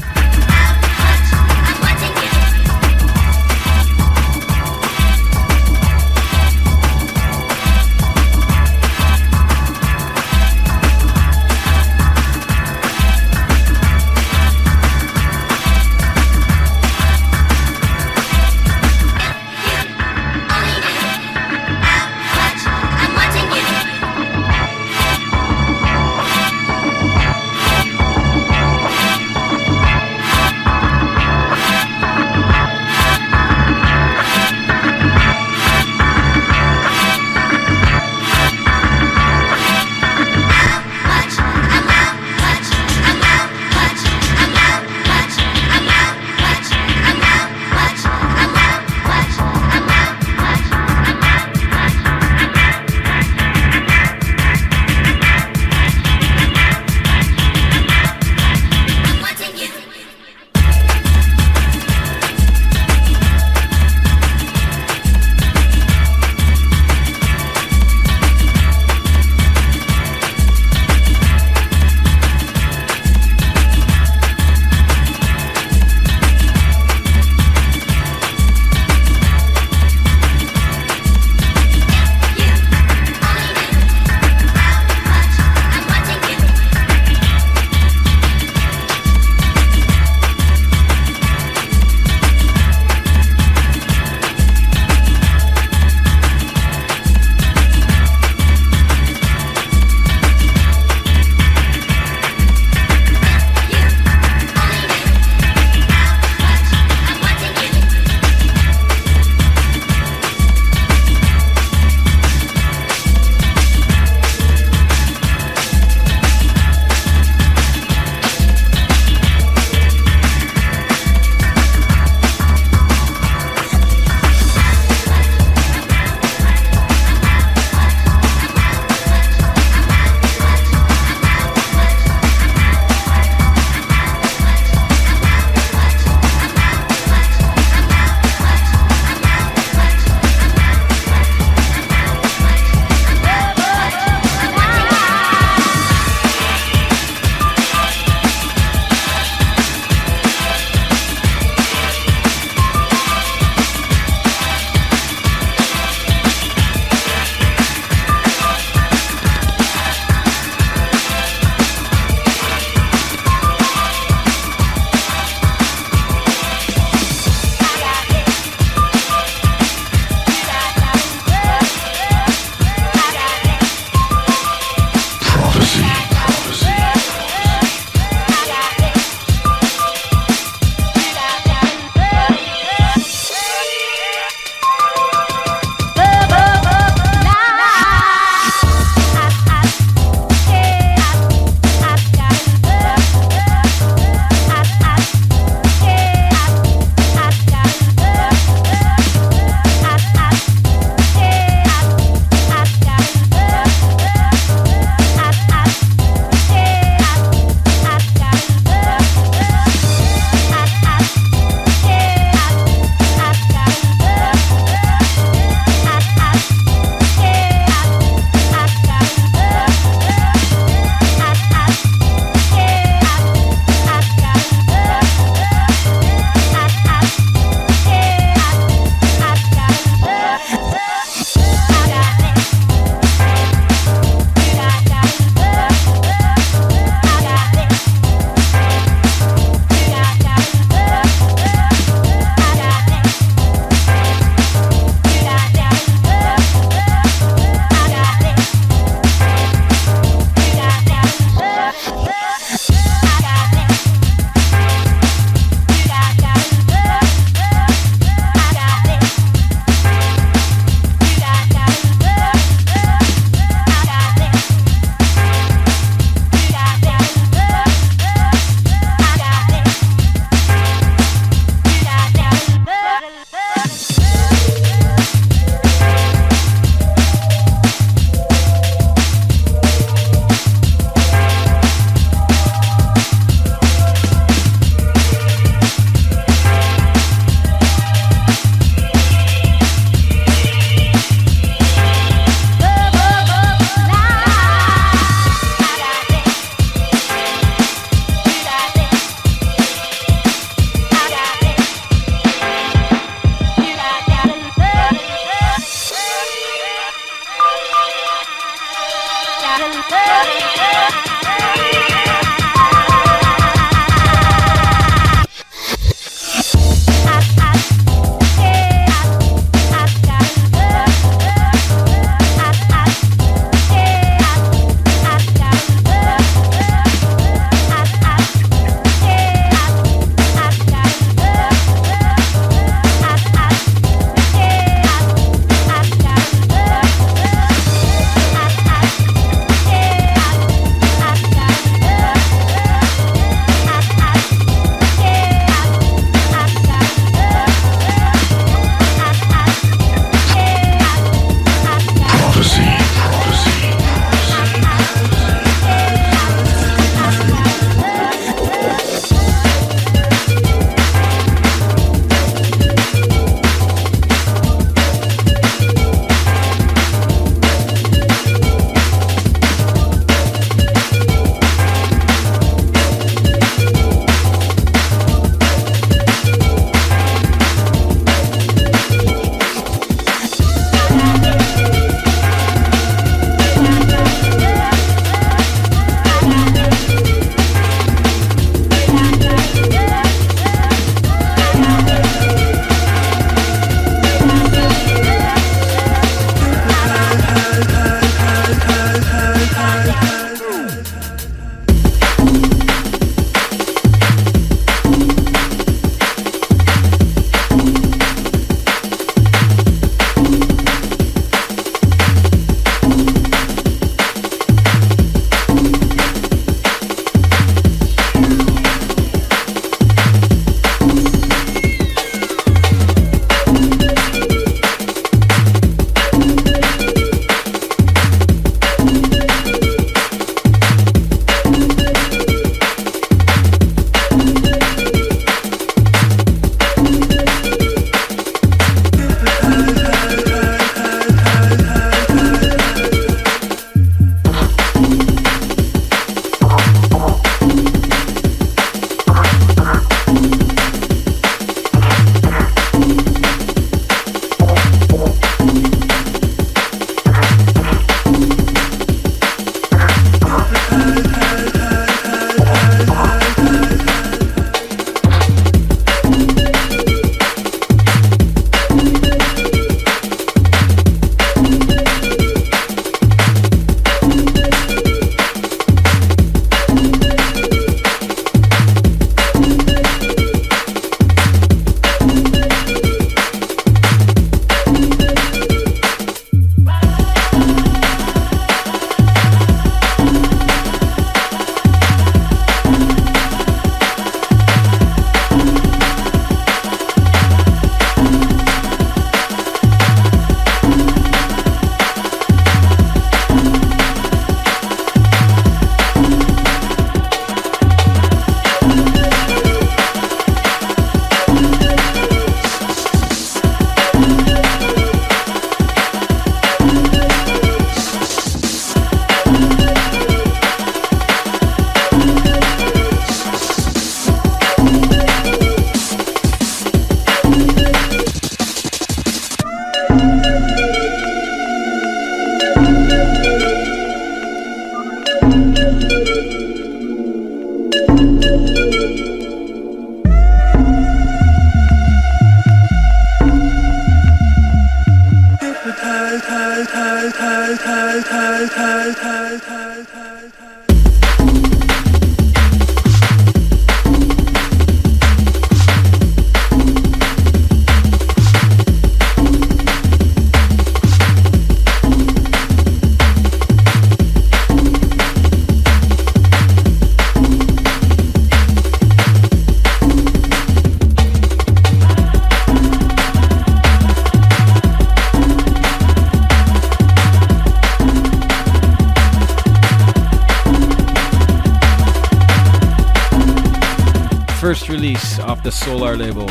First release off the Solar label.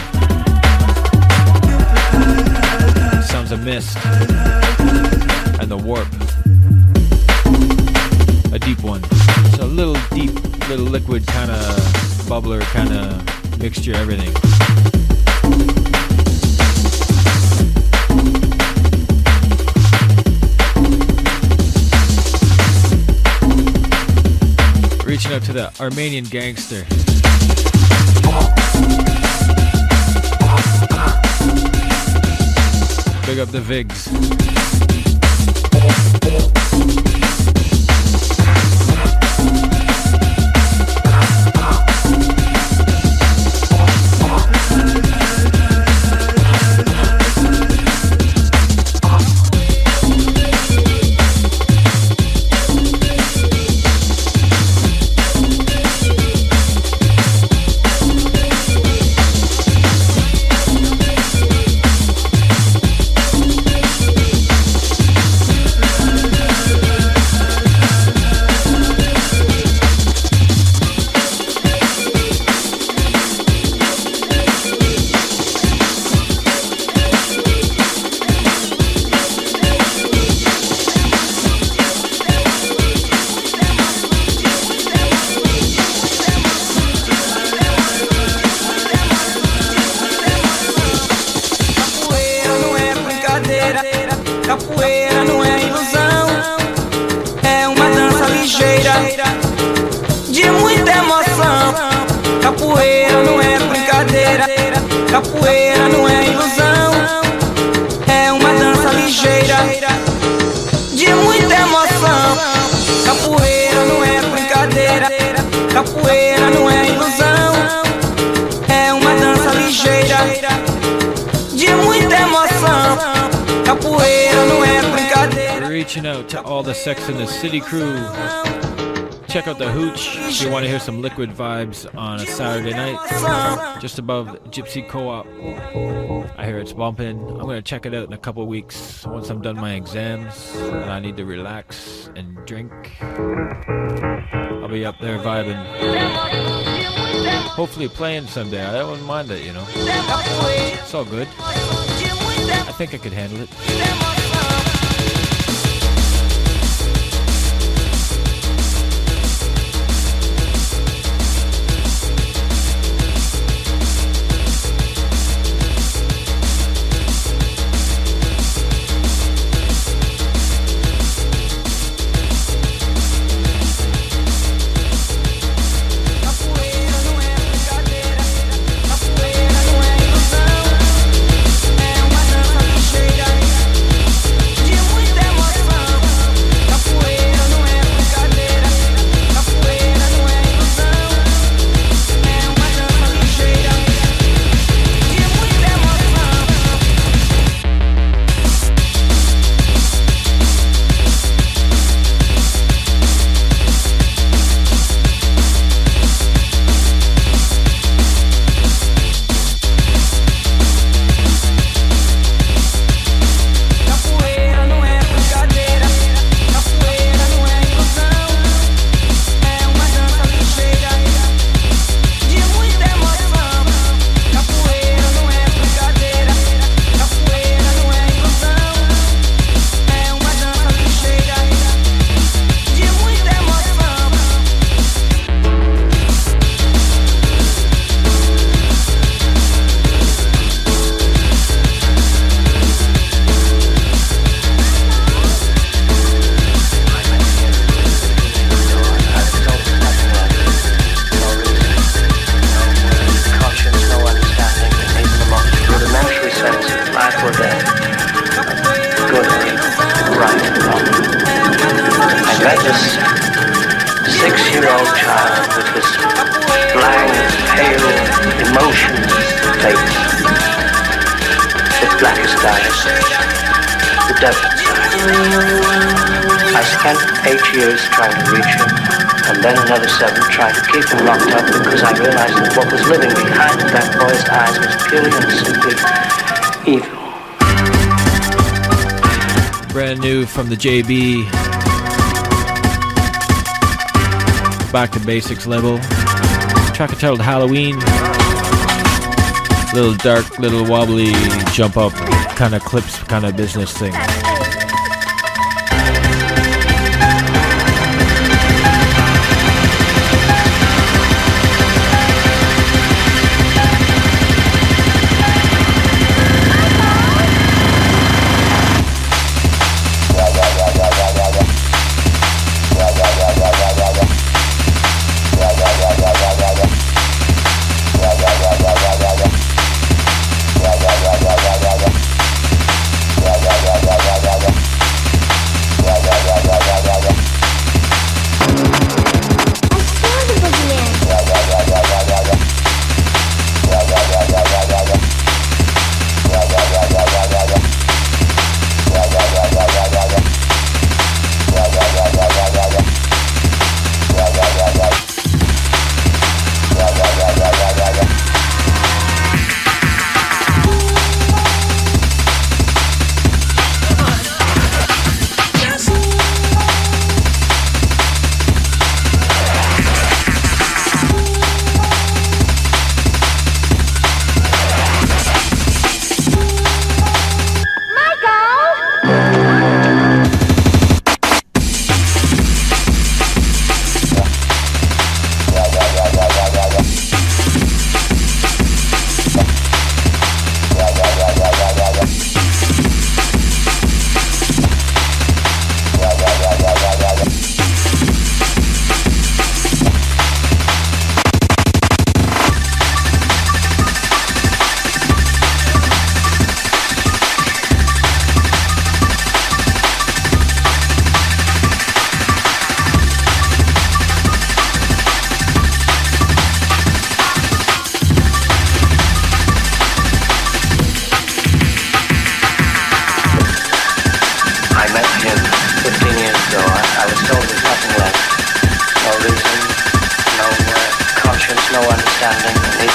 Sounds of Mist and The Warp. A deep one. It's a little deep, little liquid kind of bubbler, kind of mixture, everything. Reaching out to the Armenian gangster. Big up the Vigs. Capoeira não é ilusão, é uma dança ligeira, de muita emoção. Capoeira não é brincadeira, capoeira não é ilusão, é uma dança ligeira, de muita emoção. Capoeira não é brincadeira, capoeira não é ilusão, é uma dança ligeira, de muita emoção. Capoeira não é brincadeira. Reaching out to all the Sex and the City crew. Check out the Hooch if you want to hear some liquid vibes on a Saturday night. Just above Gypsy Co-op. I hear it's bumping. I'm going to check it out in a couple weeks once I'm done my exams and I need to relax and drink. I'll be up there vibing. Hopefully playing someday. I wouldn't mind it, you know. It's all good. I think I could handle it. Trying to keep him locked up because I realized that what was living behind that boy's eyes was purely and simply evil. Brand new from the JB. Back to basics level. Track titled Halloween. Little dark, little wobbly, jump up kind of clips, kind of business thing.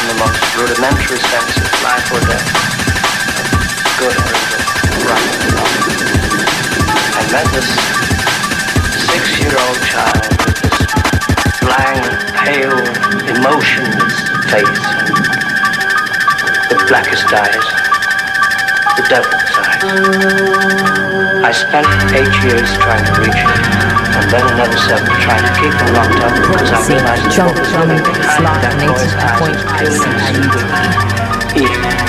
in the most rudimentary sense of life or death, good or evil, right or wrong. I met this 6-year-old child with this blank, pale, emotionless face and the blackest eyes, the devil's eyes. I spent 8 years trying to reach him, and then another 7 trying to keep him locked up because I realized that what was living behind that boy's eyes was pure and simply evil.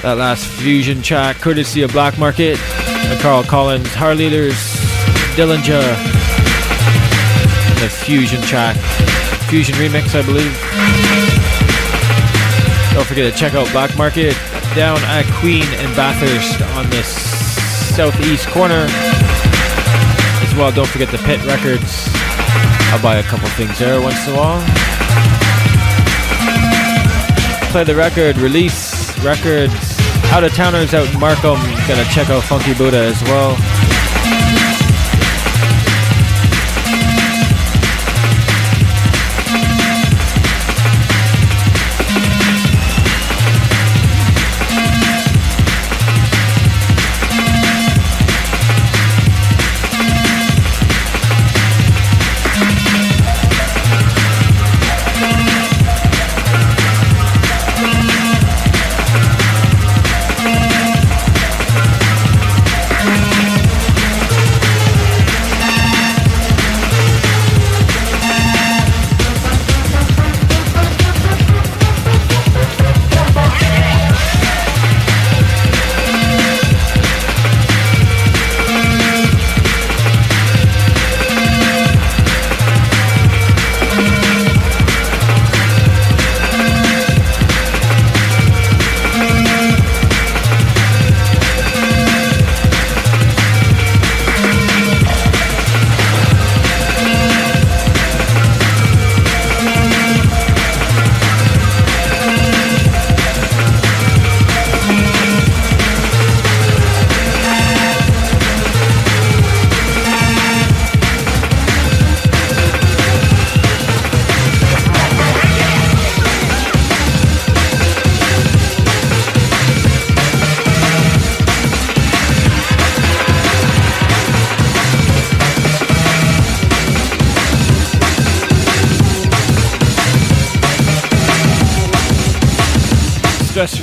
That last fusion track, courtesy of Black Market, Carl Collins, Hard Leaders, Dillinger. The fusion track, fusion remix, I believe. Don't forget to check out Black Market down at Queen and Bathurst on the southeast corner. As well, don't forget the Pit Records. I'll buy a couple things there once in a while. Play the record, release records. Out of towners out in Markham, gonna check out Funky Buddha as well.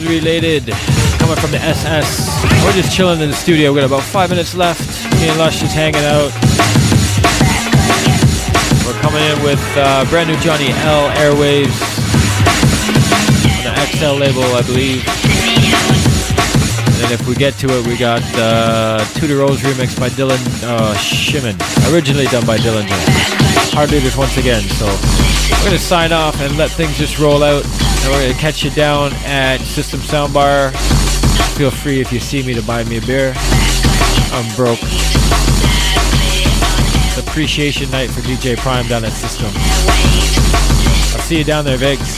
Related, coming from the SS. We're just chilling in the studio. We got about 5 minutes left. Me and Lush just hanging out. We're coming in with brand new Johnny L Airwaves on the XL label, I believe. And then if we get to it, we got Tudor Rose remix by Dylan Shimon, originally done by Dylan. Hard Leaders once again. So we're gonna sign off and let things just roll out. And we're gonna catch you down at System Soundbar. Feel free if you see me to buy me a beer. I'm broke. It's appreciation night for DJ Prime down at System. I'll see you down there, Vegas.